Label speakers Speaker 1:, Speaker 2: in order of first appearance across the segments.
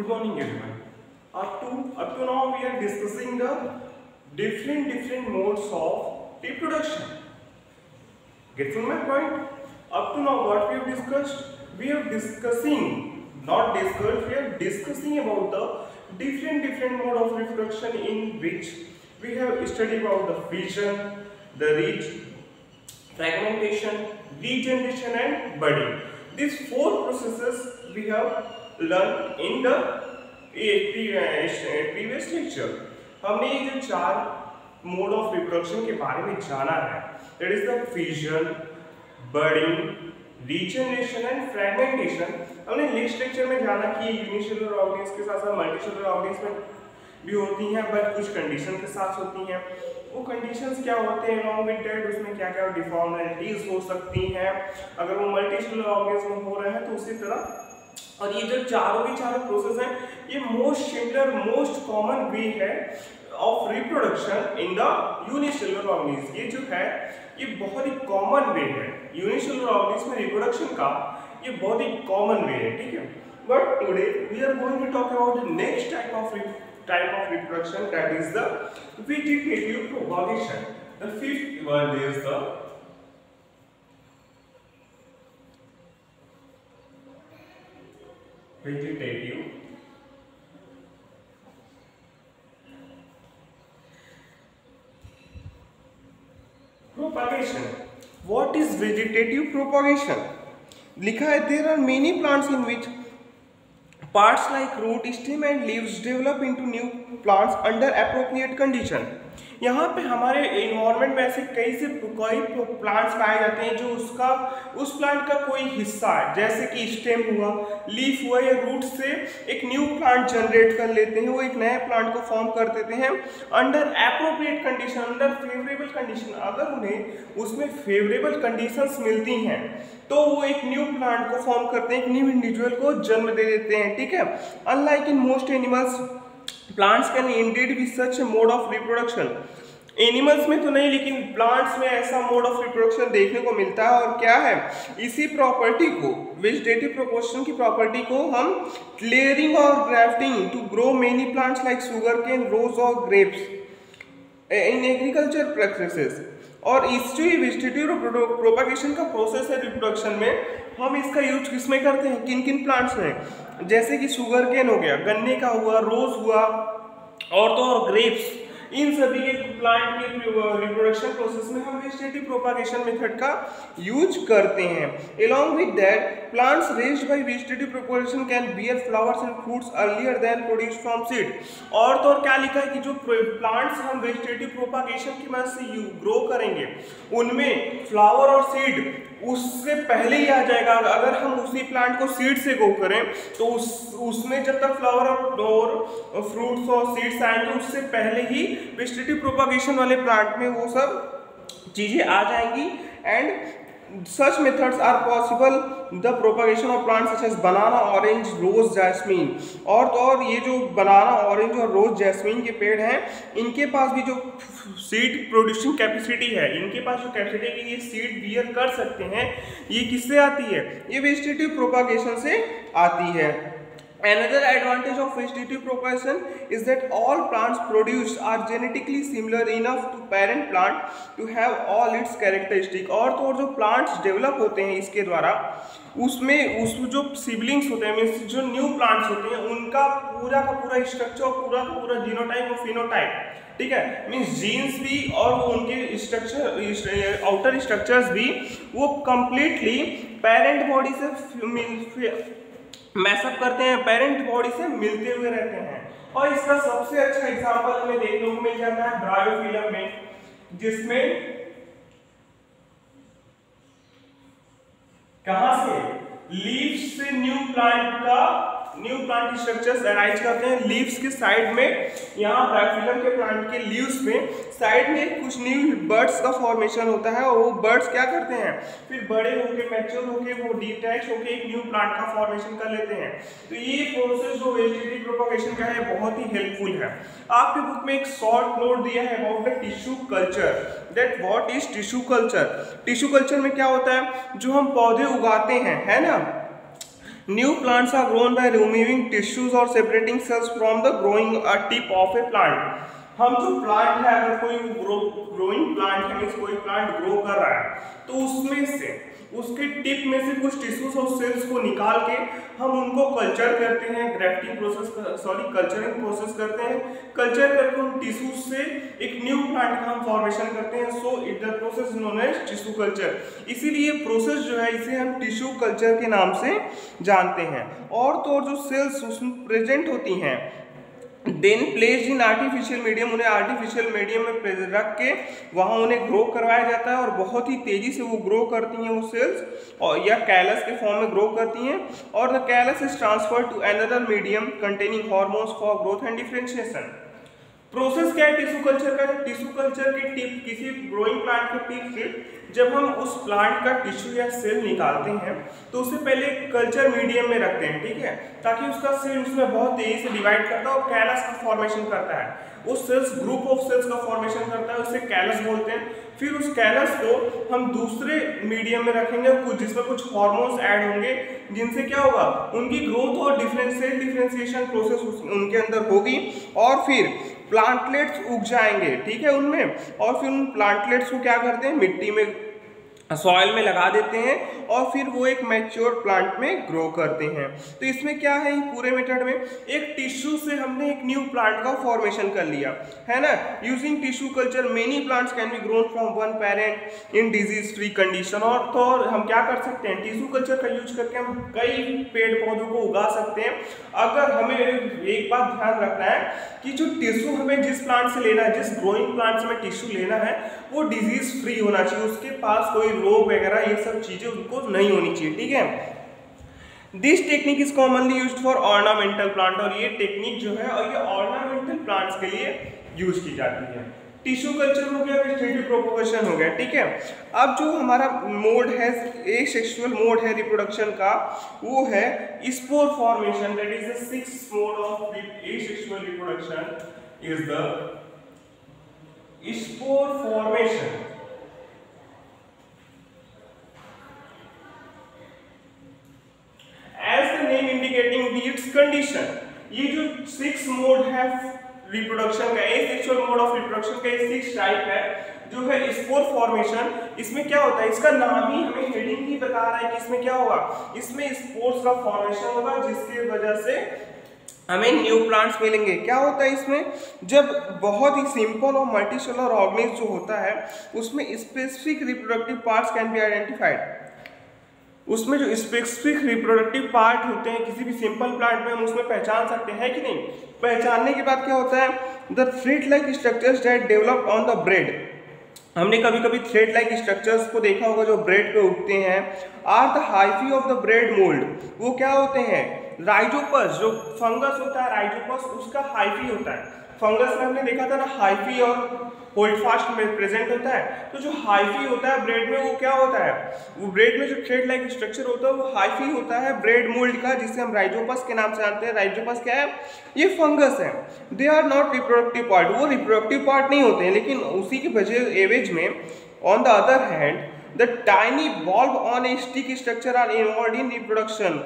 Speaker 1: Good morning, everyone. Up to now, we are discussing the different modes of reproduction. Getting my point? Up to now, what we have discussed? We are discussing, not discussed. We are discussing about the different mode of reproduction in which we have studied about the fission, the reach, fragmentation, regeneration, and budding. These four processes we have learned in the previous lecture. हमने ये जो चार mode of reproduction के बारे में जाना है, that is the fission, budding, regeneration and fragmentation. हमने नेक्स्ट लेक्चर में जाना कि यूनिसेलुलर ऑर्गेनिज्म के साथ साथ मल्टीसेलुलर ऑर्गेनिज्म भी होती हैं, बट कुछ कंडीशन के साथ होती हैं. वो कंडीशंस क्या होते हैं, अलॉन्ग विद दैट उसमें क्या क्या डिफॉर्मेलिटीज हो सकती हैं अगर वो मल्टीसेलुलर ऑर्गेनिज्म हो रहे हैं. तो उसी तरह और ये जो चारों के चारों प्रोसेस हैं, ये most similar most common way है of reproduction in the unicellular organism. ये जो है ये बहुत ही कॉमन वे है यूनिसेलुलर ऑर्गेनिज्म में रिप्रोडक्शन का. ये बहुत ही कॉमन वे है, ठीक है. But today we are going to talk about the next type of reproduction, that is the vegetative propagation. The fifth one is the vegetative propagation. What is vegetative propagation? लिखा है there are many plants in which parts like root, stem and leaves develop into new plants under appropriate condition. यहाँ पे हमारे environment में ऐसे कई plants पाए जाते हैं जो उस प्लांट का कोई हिस्सा है, जैसे कि स्टेम हुआ, लीफ हुआ या रूट से एक न्यू प्लांट जनरेट कर लेते हैं, वो एक नए प्लांट को फॉर्म कर देते हैं under appropriate condition, under favourable condition. अगर उन्हें उसमें फेवरेबल कंडीशंस मिलती हैं तो वो एक न्यू प्लांट को फॉर्म करते हैं, एक न्यू इंडिविजुअल को जन्म दे देते हैं, ठीक है. Unlike in most animals, plants can indeed be such a mode of reproduction. Animals में तो नहीं, लेकिन प्लांट्स में ऐसा मोड ऑफ रिप्रोडक्शन देखने को मिलता है. और क्या है, इसी प्रॉपर्टी को, वेजिटेटिव प्रोपोर्शन की प्रॉपर्टी को हम क्लियरिंग और grafting to grow many plants like sugarcane, rose और ग्रेप्स इन एग्रीकल्चर प्रैक्टिसेस. और इस जो वेजिटेटिव प्रोपागेशन का प्रोसेस है रिप्रोडक्शन में, हम इसका यूज किसमें करते हैं, किन किन प्लांट्स में, जैसे कि शुगर केन हो गया, गन्ने का हुआ, रोज हुआ और तो और ग्रेप्स. इन सभी के प्लांट के रिप्रोडक्शन प्रोसेस में हम वेजिटेटिव प्रोपागेशन मेथड का यूज करते हैं. along with that plants raised by vegetative propagation can bear flowers and fruits earlier than produced from seed. और तो और क्या लिखा है कि जो प्लांट्स हम वेजिटेटिव प्रोपागेशन की मदद से ग्रो करेंगे उनमें फ्लावर और सीड उससे पहले ही आ जाएगा. अगर हम उसी प्लांट को सीड से ग्रो करें तो उसमें जब तक फ्लावर और फ्रूट्स और सीड्स आएंगे उससे पहले ही वेजिटेटिव प्रोपागेशन वाले प्लांट में वो सब चीजें आ जाएंगी. And such methods are possible the propagation of plants such as banana, orange, rose, jasmine. और तो और ये जो बनाना, ऑरेंज और रोज, जैस्मीन के पेड़ हैं, इनके पास भी जो सीड प्रोड्यूसिंग कैपेसिटी है, इनके पास जो कैपेसिटी है कि ये सीड बियर कर सकते हैं, ये किससे आती है, ये वेजिटेटिव प्रोपागेशन से आती है. Another advantage of vegetative propagation is that all plants produced are genetically similar enough to parent plant to have all its characteristic. और तो और जो plants develop होते हैं इसके द्वारा, उसमें जो सिबलिंग्स होते हैं, मीन्स जो न्यू प्लांट्स होते हैं, उनका पूरा का पूरा स्ट्रक्चर और पूरा का पूरा जीनोटाइप और फिनोटाइप, ठीक है, मीन्स जीन्स भी और वो उनके स्ट्रक्चर, आउटर स्ट्रक्चर्स भी, वो कंप्लीटली पेरेंट बॉडी से मैसअप करते हैं, पेरेंट बॉडी से मिलते हुए रहते हैं. और इसका सबसे अच्छा एग्जांपल हमें देखने को मिल जाता है ब्रायोफिलम में, जिसमें कहां से, लीव्स से न्यू प्लांट स्ट्रक्चर्स अराइज करते हैं. लीव्स के साइड में, यहाँ ब्रायोफिलम के प्लांट के लीव्स में साइड में कुछ न्यू बर्ड्स का फॉर्मेशन होता है, और वो बर्ड्स क्या करते हैं, फिर बड़े होके मैच्योर होके वो डिटैच होके एक न्यू प्लांट का फॉर्मेशन कर लेते हैं. तो ये प्रोसेस जो वेजिटेटिव प्रोपागेशन का है बहुत ही हेल्पफुल है. आपके बुक में एक शॉर्ट नोट दिया है about the tissue culture, that what is tissue culture. Tissue culture में क्या होता है, जो हम पौधे उगाते हैं, है ना, New plants are grown by removing tissues or separating cells from the growing tip of a plant. हम जो प्लांट है, अगर कोई ग्रोइंग प्लांट है, मीन्स कोई प्लांट ग्रो कर रहा है, तो उसमें से उसके टिप में से कुछ टिश्यूज और सेल्स को निकाल के हम उनको कल्चर करते हैं, ग्राफ्टिंग प्रोसेस कल्चरिंग प्रोसेस करते हैं। कल्चर करके उन टिश्यूज से एक न्यू प्लांट का हम फॉर्मेशन करते हैं। So it the process known as tissue culture. इसीलिए प्रोसेस जो है इसे हम टिश्यू कल्चर के नाम से जानते हैं। और तो और जो सेल्स उसमें प्रेजेंट होती हैं, then placed in artificial medium, उन्हें आर्टिफिशियल मीडियम में रख के वहाँ उन्हें ग्रो करवाया जाता है और बहुत ही तेज़ी से वो ग्रो करती हैं वो सेल्स, और या कैलस के फॉर्म में ग्रो करती हैं। और the callus is transferred to another medium containing hormones for growth and differentiation. Process क्या है टिश्यू कल्चर का? टिश्यू कल्चर की टिप, किसी ग्रोइंग प्लांट के टिप से जब हम उस प्लांट का टिश्यू या सेल निकालते हैं तो उसे पहले कल्चर मीडियम में रखते हैं, ठीक है, ताकि उसका सेल उसमें बहुत तेजी से डिवाइड करता है और कैलस का फॉर्मेशन करता है। उस सेल्स ग्रुप ऑफ सेल्स का फॉर्मेशन करता है, उसे कैलस बोलते हैं। फिर उस कैलस को हम दूसरे मीडियम में रखेंगे कुछ, जिसमें कुछ हार्मोन्स ऐड होंगे, जिनसे क्या होगा, उनकी ग्रोथ और डिफरेंशिएशन प्रोसेस उनके अंदर होगी और फिर प्लांटलेट्स उग जाएंगे, ठीक है, उनमें। और फिर उन प्लांटलेट्स को क्या करते हैं, मिट्टी में सॉइल में लगा देते हैं और फिर वो एक मैच्योर प्लांट में ग्रो करते हैं। तो इसमें क्या है, पूरे मेथड में एक टिश्यू से हमने एक न्यू प्लांट का फॉर्मेशन कर लिया है ना। Using tissue culture many plants can be grown from one parent in disease free condition. और तो और हम क्या कर सकते हैं, टिश्यू कल्चर का यूज करके हम कई पेड़ पौधों को उगा सकते हैं। अगर हमें एक बात ध्यान रखना है कि जो टिश्यू हमें जिस प्लांट से लेना है, जिस ग्रोइंग प्लांट से हमें टिश्यू लेना है, वो डिजीज फ्री होना चाहिए, उसके पास कोई रोग वगैरह ये सब चीजें उनको नहीं होनी चाहिए, ठीक है। This technique is commonly used for ornamental plant, और ये टेक्निक जो है और ये ऑर्नामेंटल प्लांट्स के लिए यूज की जाती है। टिश्यू कल्चर हो गया, वेजिटेटिव प्रोपगेशन हो गया, ठीक है। अब जो हमारा मोड है, एसेक्सुअल मोड है रिप्रोडक्शन का, वो है spore formation. That is the sixth mode of asexual reproduction is the spore formation. As the name indicating its condition, ये जो 6 मोड है रिप्रोडक्शन का, एसेक्सुअल मोड ऑफ रिप्रोडक्शन का 6 टाइप है जो है स्पोर फॉर्मेशन। इसमें क्या होता है, इसका नाम ही हमें हेडिंग ही बता रहा है कि इसमें क्या होगा, इसमें स्पोर्स का फॉर्मेशन होगा, जिसकी वजह से हमें न्यू प्लांट्स मिलेंगे। क्या होता है इसमें, जब बहुत ही सिंपल और मल्टीसेलुलर ऑर्गेनिज्म जो होता है उसमें specific reproductive parts can be identified. उसमें जो स्पेसिफिक रिप्रोडक्टिव पार्ट होते हैं किसी भी सिंपल प्लांट में, हम उसमें पहचान सकते हैं कि नहीं। पहचानने के बाद क्या होता है, the thread like structures that develop on the bread. हमने कभी कभी थ्रेड लाइक स्ट्रक्चर्स को देखा होगा जो ब्रेड पे उगते हैं। Are the hyphae of the bread mold, वो क्या होते हैं, राइजोपस, जो फंगस होता है राइजोपस, उसका हाइफी होता है। फंगस में हमने देखा था ना, हाइफी और होल्डफास्ट में प्रेजेंट होता है। तो जो हाइफी होता है ब्रेड में, वो क्या होता है, वो ब्रेड में जो थ्रेड लाइक स्ट्रक्चर होता है वो हाइफी होता है ब्रेड मोल्ड का, जिसे हम राइजोपस के नाम से जानते हैं। राइजोपस क्या है, ये फंगस है। They are not reproductive part, वो रिप्रोडक्टिव पार्ट नहीं होते हैं, लेकिन उसी के वजह एवेज में on the other hand the tiny bulb on a stick structure are involve in reproduction.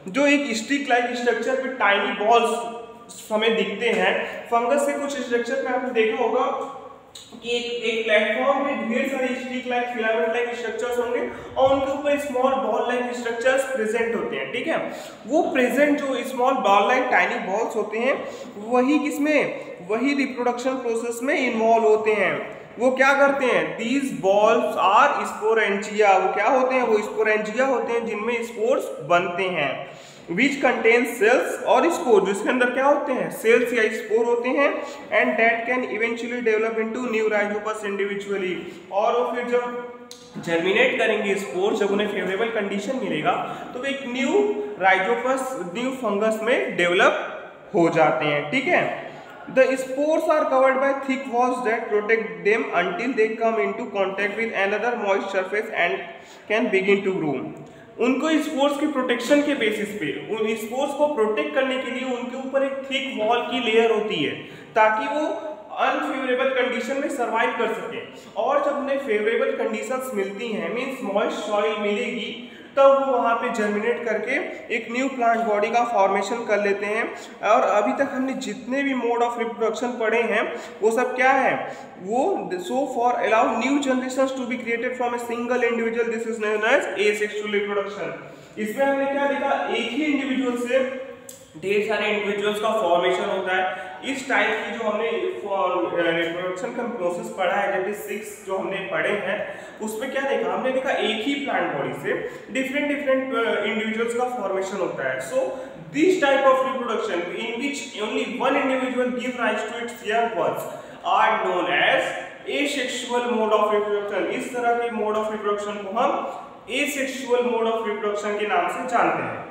Speaker 1: जो एक स्टिक लाइक स्ट्रक्चर पे टाइनी बॉल्स हमें दिखते हैं, फंगस के कुछ स्ट्रक्चर में आपने देखा होगा कि एक प्लेटफॉर्म में ढेर सारे stick like filament like structures होंगे और उनके ऊपर small ball like structures present होते हैं, ठीक है। वो प्रेजेंट जो small ball like tiny balls होते हैं, वही किसमें, वही रिप्रोडक्शन प्रोसेस में इन्वॉल्व होते हैं। वो क्या करते हैं, दीज बॉल्स आर स्पोरेंजिया। वो क्या होते हैं, वो स्पोरेंजिया होते हैं जिनमें स्पोर्स बनते हैं। विच कंटेन सेल्स और स्पोर, जिसके अंदर क्या होते हैं, सेल्स या स्पोर होते हैं। And that can eventually develop into new Rhizopus individually. और वो फिर जब जर्मिनेट करेंगे स्पोर, जब उन्हें फेवरेबल कंडीशन मिलेगा तो वो एक न्यू राइजोपस, न्यू फंगस में डेवलप हो जाते हैं, ठीक है। The spores are covered by thick walls that protect them until they come into contact with another moist surface and can begin to grow. उनको स्पोर्स की प्रोटेक्शन के basis पे, उन स्पोर्स को प्रोटेक्ट करने के लिए उनके ऊपर एक थिक वॉल की लेयर होती है ताकि वो अनफेवरेबल कंडीशन में सरवाइव कर सके। और जब उन्हें फेवरेबल कंडीशंस मिलती हैं, मीन्स मॉइस्ट सॉइल मिलेगी, तब वो वहाँ पे जर्मिनेट करके एक न्यू प्लांट बॉडी का फॉर्मेशन कर लेते हैं। और अभी तक हमने जितने भी मोड ऑफ रिप्रोडक्शन पढ़े हैं वो सब क्या है, वो so for allow new generations to be created from a single individual, this is known as asexual reproduction. इसमें हमने क्या देखा, एक ही इंडिविजुअल से ढेर सारे इंडिविजुअल्स का फॉर्मेशन होता है। इस टाइप की जो हमने रिप्रोडक्शन का प्रोसेस पढ़ा है, दैट इज 6 जो हमने पढ़े हैं, उसमें क्या देखा, हमने देखा एक ही प्लांट बॉडी से डिफरेंट इंडिविजुअल्स का फॉर्मेशन होता है। So this type of reproduction in which only one individual give rise to its young ones are known as asexual mode of reproduction. इस तरह के मोड ऑफ रिप्रोडक्शन को हम asexual mode of reproduction के नाम से जानते हैं।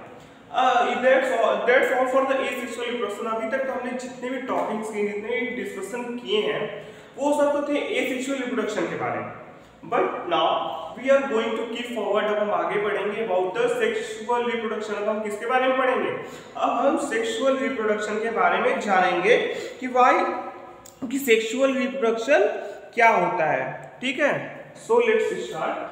Speaker 1: That's all for the asexual reproduction। अभी तक तो हमने जितने भी टॉपिक्स किए, जितने भी डिस्कशन किए हैं, वो सब तो थे asexual reproduction के बारे में। But now we are going to keep forward, अब हम आगे बढ़ेंगे अबाउट द सेक्सुअल रिप्रोडक्शन। अब हम किसके बारे में पढ़ेंगे, अब हम सेक्सुअल रिप्रोडक्शन के बारे में जानेंगे कि वाई कि सेक्सुअल रिप्रोडक्शन क्या होता है। ठीक है, so let's start.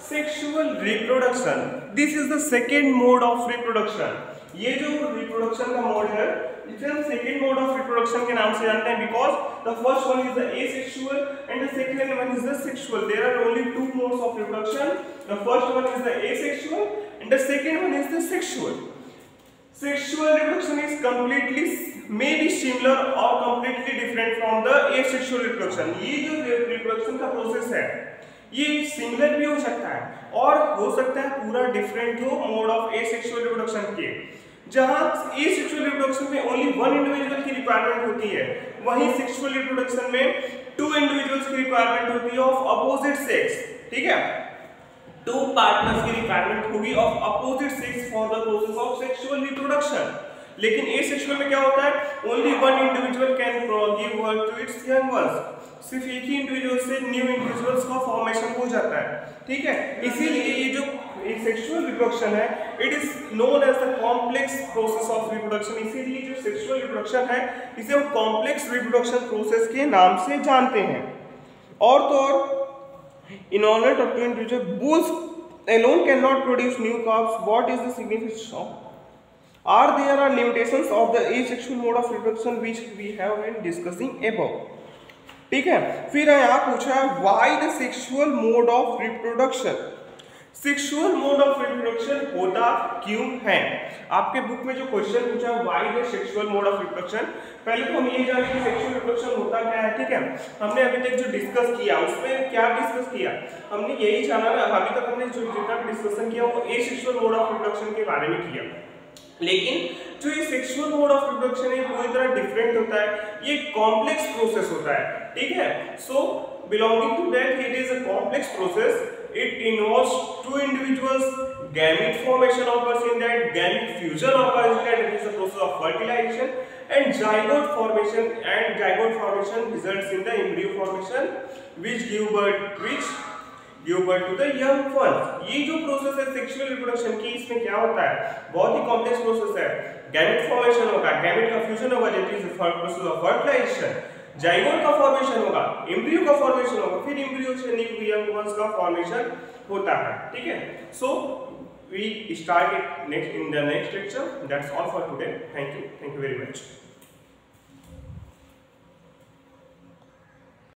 Speaker 1: Sexual reproduction, this is the second mode of reproduction. ये जो रिप्रोडक्शन का मोड है, इसे हम सेकेंड मोड ऑफ रिप्रोडक्शन के नाम से जानते हैं, because the first one is the asexual and the second one is the sexual. There are only two modes of reproduction, the first one is the asexual and the second one is the sexual. Sexual reproduction is completely may be similar or completely different from the asexual reproduction। ये जो reproduction का process है ये similar भी हो सकता है और हो सकता है पूरा डिफरेंट हो मोड ऑफ एसेक्सुअल रिप्रोडक्शन के। जहां एसेक्सुअल रिप्रोडक्शन में ओनली वन इंडिविजुअल की रिक्वायरमेंट होती है, वहीं सेक्सुअल रिप्रोडक्शन में टू इंडिविजुअल्स की रिक्वायरमेंट होती है ऑफ अपोजिट सेक्स। ठीक है, टू पार्टनर्स की रिक्वायरमेंट होगी of opposite sex for the process of sexual reproduction. लेकिन एसेक्सुअल में क्या होता है, only one individual can give birth to its young ones. सिर्फ एक ही इंडिविजुअल से न्यू इंडिविजुअल्स का फॉर्मेशन हो जाता है। ठीक है, इसीलिए ये जो सेक्सुअल रिप्रोडक्शन है, it is known as the complex process of reproduction. इसीलिए जो सेक्सुअल रिप्रोडक्शन है इसे हम कॉम्प्लेक्स रिप्रोडक्शन प्रोसेस के नाम से जानते हैं। और तो और in order to obtain future bulls alone cannot produce new calves, what is the significance of, there are limitations of the asexual mode of reproduction which we have been discussing above। ठीक है, फिर यहाँ पूछा है why the sexual mode of reproduction। Sexual mode of reproduction होता क्यों है, आपके बुक में जो क्वेश्चन पूछा है why the sexual mode of reproduction, पहले तो हम ये जाने कि सेक्सुअल रिप्रोडक्शन होता क्या है। ठीक है, हमने अभी तक जो डिस्कस किया उसमें क्या डिस्कस किया, हमने यही जाना ना, अभी तक हमने जो जितना भी डिस्कशन किया वो एसेक्सुअल मोड ऑफ रिप्रोडक्शन के बारे में किया। लेकिन जो ये सेक्सुअल मोड ऑफ रिप्रोडक्शन है पूरी तरह डिफरेंट होता है, ये कॉम्प्लेक्स प्रोसेस होता है। ठीक है, so belonging to that it is a complex process. It involves two individuals, gamete formation occurs in that, gamete fusion occurs in that, it is the process of fertilization, and zygote formation results in the embryo formation which give birth to the young ones। ये जो process है sexual reproduction की, इसमें क्या होता है, बहुत ही कॉम्प्लेक्स प्रोसेस है। गैमेट फॉर्मेशन होगा, गैमेट का फ्यूजन होगा, that is the process of fertilization, zygote का फॉर्मेशन होगा, एम्ब्रियो का फॉर्मेशन होगा, फिर एम्ब्रियो से न्यू यंग वंस का फॉर्मेशन होता है। ठीक है, so we start it next in the next lecture. That's all for today, thank you very much.